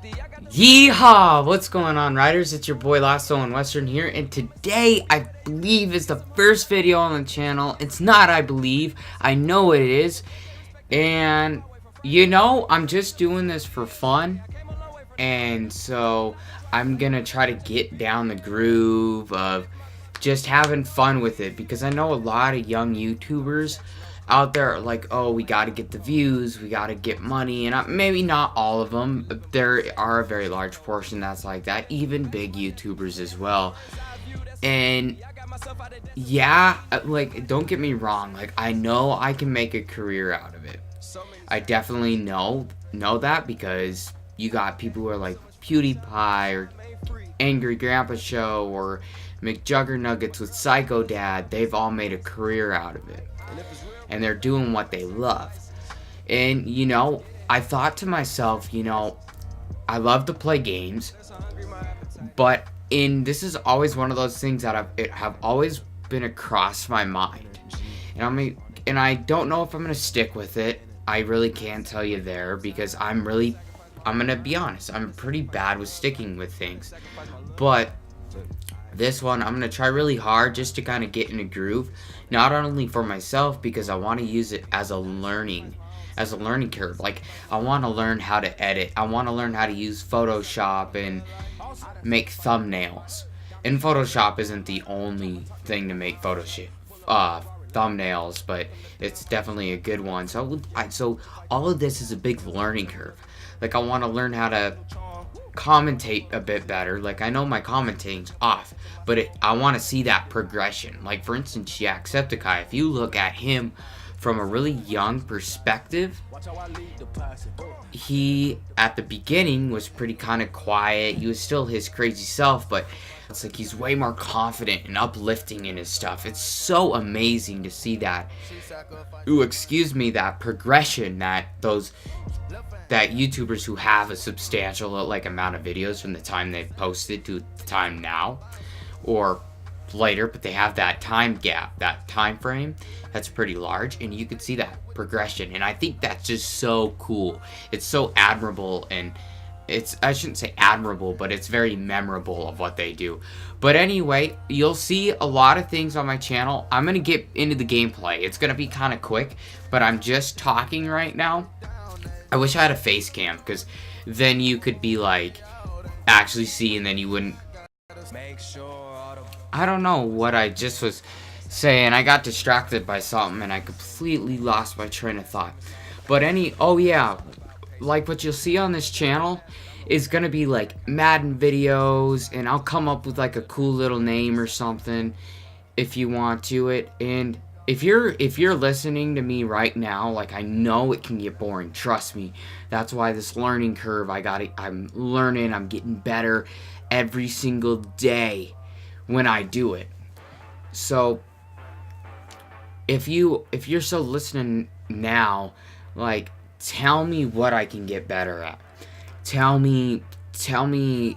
Yeehaw! What's going on, riders? It's your boy Lassoing Western here, and today I believe is the first video on the channel. It's not, I believe. I know it is. And, I'm just doing this for fun. And so, I'm gonna try to get down the groove of just having fun with it. Because I know a lot of young YouTubers out there are like, oh, we gotta get the views, we gotta get money, and maybe not all of them, but there are a very large portion that's like that, even big YouTubers as well. And yeah, like, don't get me wrong, like, I know I can make a career out of it. I definitely know that, because you got people who are like PewDiePie or Angry Grandpa Show or McJuggernuggets with Psycho Dad. They've all made a career out of it, and they're doing what they love. And I thought to myself, I love to play games, but this is always one of those things that have always been across my mind, and I don't know if I'm gonna stick with it. I really can't tell you there, because I'm gonna be honest, I'm pretty bad with sticking with things. But this one, I'm gonna try really hard just to kind of get in a groove, not only for myself, because I want to use it as a learning curve. Like, I want to learn how to edit, I want to learn how to use Photoshop and make thumbnails. And Photoshop isn't the only thing to make thumbnails, but it's definitely a good one. So all of this is a big learning curve. Like, I want to learn how to commentate a bit better. Like, I know my commentating's off, but I want to see that progression. Like, for instance, Jacksepticeye, if you look at him from a really young perspective, he at the beginning was pretty kind of quiet. He was still his crazy self, but it's like he's way more confident and uplifting in his stuff. It's so amazing to see that. That progression that YouTubers who have a substantial amount of videos from the time they've posted to the time now or later, but they have that time gap, that time frame that's pretty large, and you can see that progression. And I think that's just so cool. It's so admirable, and I shouldn't say admirable, but it's very memorable of what they do. But anyway, you'll see a lot of things on my channel. I'm gonna get into the gameplay. It's gonna be kind of quick, but I'm just talking right now. I wish I had a face cam, because then you could be like, actually see, and then you wouldn't. I don't know what I just was saying. I got distracted by something and I completely lost my train of thought. But oh yeah, like what you'll see on this channel is gonna be like Madden videos, and I'll come up with like a cool little name or something if you want to it. And if you're listening to me right now, like, I know it can get boring, trust me. That's why this learning curve, I'm learning, I'm getting better every single day when I do it. So if you're still listening now, like, tell me what I can get better at. Tell me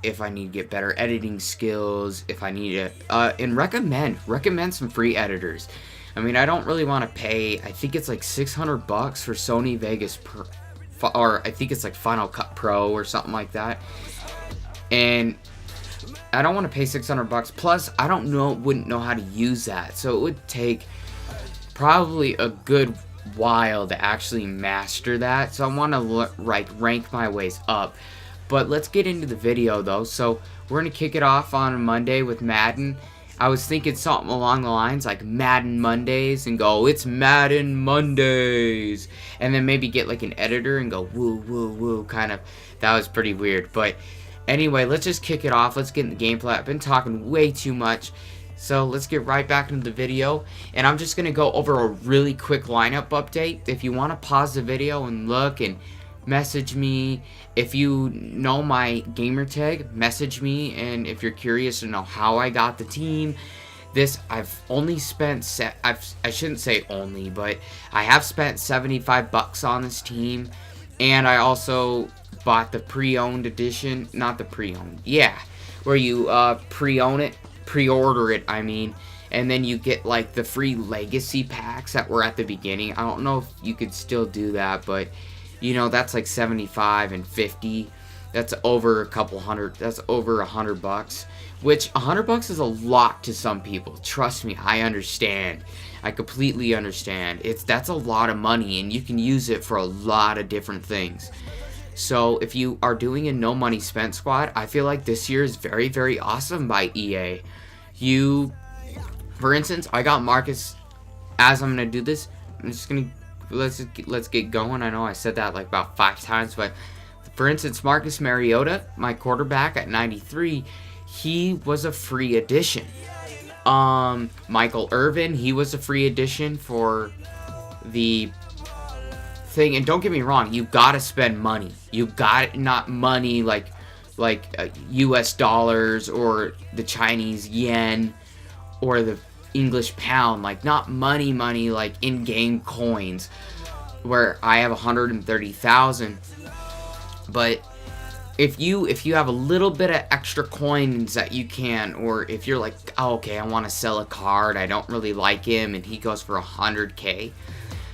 if I need to get better editing skills, if I need to and recommend some free editors. I mean, I don't really want to pay, I think it's like $600 for Sony Vegas or I think it's like Final Cut Pro or something like that. And I don't want to pay $600, plus I wouldn't know how to use that. So it would take probably a good while to actually master that. So I want to rank my ways up. But let's get into the video though. So we're going to kick it off on Monday with Madden. I was thinking something along the lines like Madden Mondays, and go, it's Madden Mondays, and then maybe get like an editor and go woo woo woo, kind of. That was pretty weird. But anyway, let's just kick it off. Let's get in the gameplay. I've been talking way too much, so let's get right back into the video. And I'm just gonna go over a really quick lineup update. If you want to pause the video and look and message me, if you know my gamer tag, message me. And if you're curious to know how I got the team, I've only spent I shouldn't say only, but I have spent $75 on this team. And I also bought the pre-owned edition, not the pre-owned, yeah, where you pre-order it, I mean, and then you get like the free legacy packs that were at the beginning. I don't know if you could still do that, but that's like $75 and $50. That's over a couple hundred. That's over $100, which $100 is a lot to some people. Trust me, I understand. I completely understand. That's a lot of money, and you can use it for a lot of different things. So if you are doing a no money spent squad, I feel like this year is very, very awesome by EA. For instance, I got Marcus. As I'm gonna do this, I'm just gonna let's get going. I know I said that like about 5 times, but for instance, Marcus Mariota, my quarterback at 93, he was a free addition. Michael Irvin, he was a free addition for the thing. And don't get me wrong, you gotta spend money. You got not money like US dollars or the Chinese yen or the English pound, like not money like in-game coins where I have 130,000. But if you have a little bit of extra coins that you can, or if you're like, oh, okay, I want to sell a card, I don't really like him, and he goes for 100K,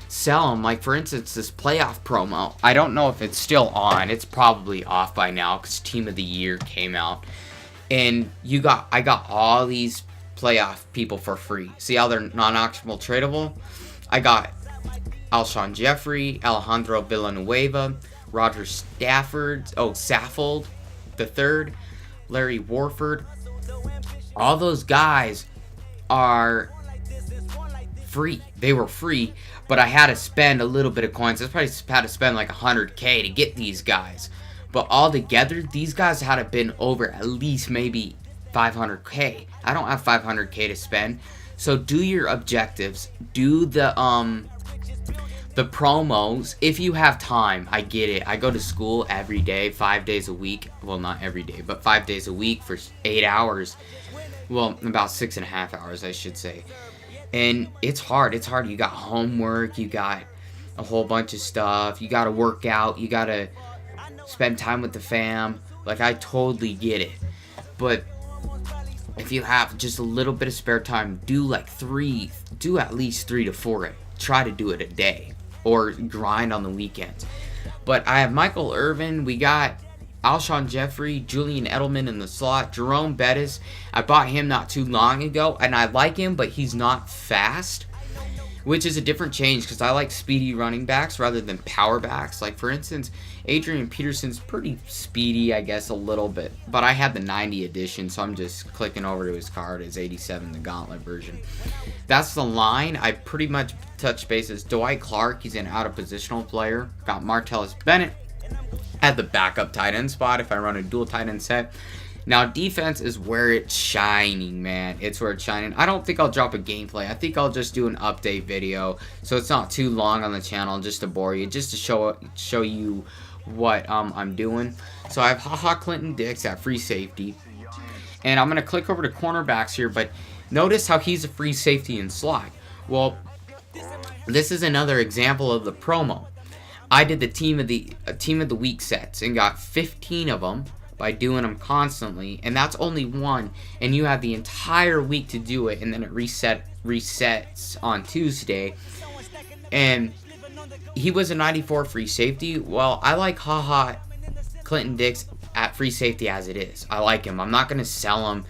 sell him. Like, for instance, this playoff promo, I don't know if it's still on. It's probably off by now because Team of the Year came out. And I got all these playoff people for free. See how they're non-auctionable tradable? I got Alshon Jeffrey, Alejandro Villanueva, Roger Saffold the third, Larry Warford. All those guys are free. They were free, but I had to spend a little bit of coins. I probably had to spend like 100K to get these guys. But all together, these guys had to have been over at least maybe 500K. I don't have 500K to spend. So do your objectives. Do the promos if you have time. I get it. I go to school every day, 5 days a week. Well, not every day, but 5 days a week for 8 hours. Well, about 6.5 hours, I should say. And it's hard. It's hard. You got homework. You got a whole bunch of stuff. You got to work out. You got to spend time with the fam. Like, I totally get it. But if you have just a little bit of spare time, do at least 3 to 4. Try to do it a day. Or grind on the weekends. But I have Michael Irvin. We got Alshon Jeffrey, Julian Edelman in the slot, Jerome Bettis. I bought him not too long ago, and I like him, but he's not fast, which is a different change because I like speedy running backs rather than power backs. Like, for instance, Adrian Peterson's pretty speedy, I guess, a little bit, but I had the 90 edition, so I'm just clicking over to his card as 87, the Gauntlet version. That's the line. I pretty much touched bases. Dwight Clark, he's an out-of-positional player. Got Martellus Bennett at the backup tight end spot if I run a dual tight end set. Now, defense is where it's shining, man. It's where it's shining. I don't think I'll drop a gameplay. I think I'll just do an update video, so it's not too long on the channel, just to bore you, just to show you what I'm doing. So I have Clinton Dix at free safety, and I'm gonna click over to cornerbacks here. But notice how he's a free safety in slot. Well, this is another example of the promo. I did the team of the week sets and got 15 of them by doing them constantly, and that's only one, and you have the entire week to do it, and then it resets on Tuesday. And he was a 94 free safety. Well, I like Clinton Dix at free safety as it is. I like him. I'm not going to sell him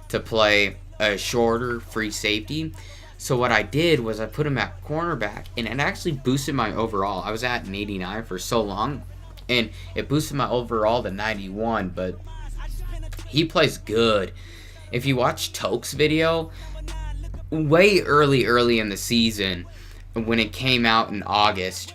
to play a shorter free safety. So what I did was I put him at cornerback, and it actually boosted my overall. I was at an 89 for so long, and it boosted my overall to 91, but he plays good. If you watch Toke's video, way early in the season, when it came out in August,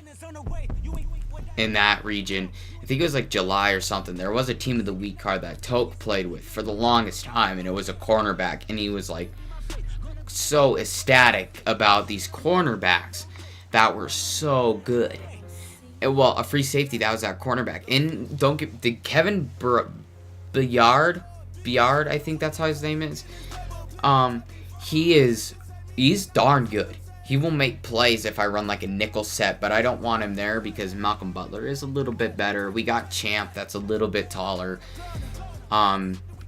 in that region, I think it was like July or something, there was a team of the week card that Toke played with for the longest time, and it was a cornerback, and he was like so ecstatic about these cornerbacks that were so good. Well, a free safety that was at cornerback. And don't get the Kevin Byard, I think that's how his name is. He's darn good. He will make plays if I run like a nickel set, but I don't want him there because Malcolm Butler is a little bit better. We got Champ that's a little bit taller.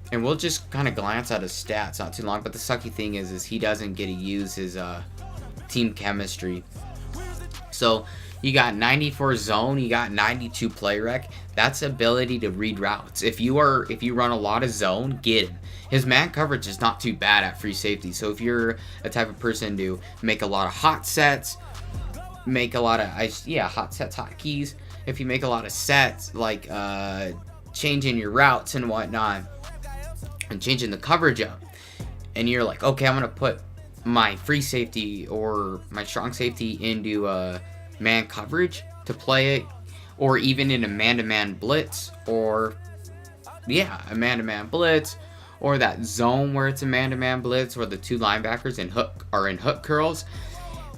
And we'll just kind of glance at his stats, not too long. But the sucky thing is he doesn't get to use his team chemistry. So You got 94 zone, you got 92 play rec. That's ability to read routes. If you run a lot of zone, get him. His man coverage is not too bad at free safety. So if you're a type of person to make a lot of hot sets, make a lot of hot sets, hot keys. If you make a lot of sets, like changing your routes and whatnot, and changing the coverage up, and you're like, okay, I'm gonna put my free safety or my strong safety into man coverage to play it, or even in a man-to-man blitz, or a man-to-man blitz, or that zone where it's a man-to-man blitz, where the two linebackers in hook curls.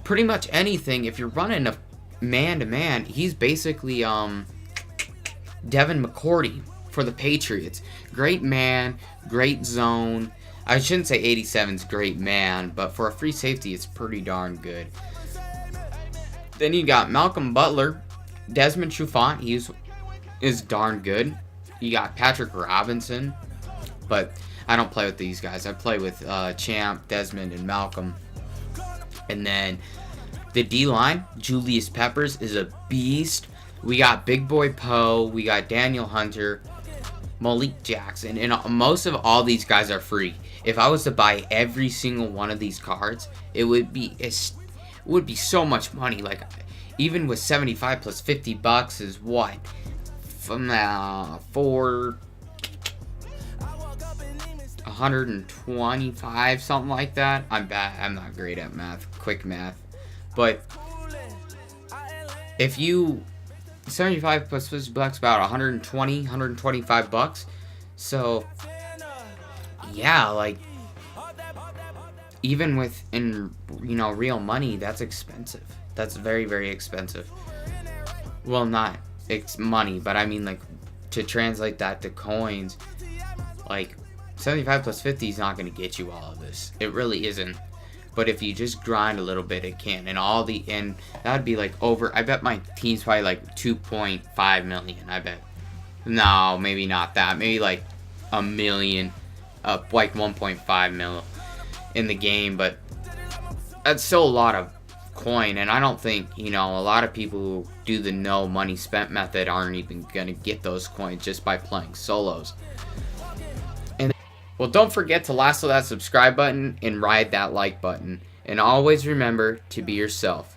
Pretty much anything. If you're running a man-to-man, he's basically Devin McCourty for the Patriots. Great man, great zone. I shouldn't say 87's great man, but for a free safety, it's pretty darn good. Then you got Malcolm Butler, Desmond Trufant, is darn good. You got Patrick Robinson, but I don't play with these guys. I play with Champ, Desmond, and Malcolm. And then the D-line, Julius Peppers is a beast. We got Big Boy Poe. We got Daniel Hunter, Malik Jackson, and most of all these guys are free. If I was to buy every single one of these cards, it would be so much money. Like, even with 75 plus $50 is what? From for 125, something like that. I'm bad. I'm not great at math, quick math. But if you 75 plus $50, about 120, 125 bucks. So yeah, like, even with real money, that's expensive. That's very, very expensive. Well, not it's money, but I mean, like, to translate that to coins, like 75 plus 50 is not going to get you all of this. It really isn't. But if you just grind a little bit, it can. And that'd be like over. I bet my team's probably like 2.5 million. I bet. No, maybe not that. Maybe like a million, like 1.5 mil in the game. But that's still a lot of coin. And I don't think, a lot of people who do the no money spent method aren't even gonna get those coins just by playing solos. Well, don't forget to lasso that subscribe button and ride that like button. And always remember to be yourself.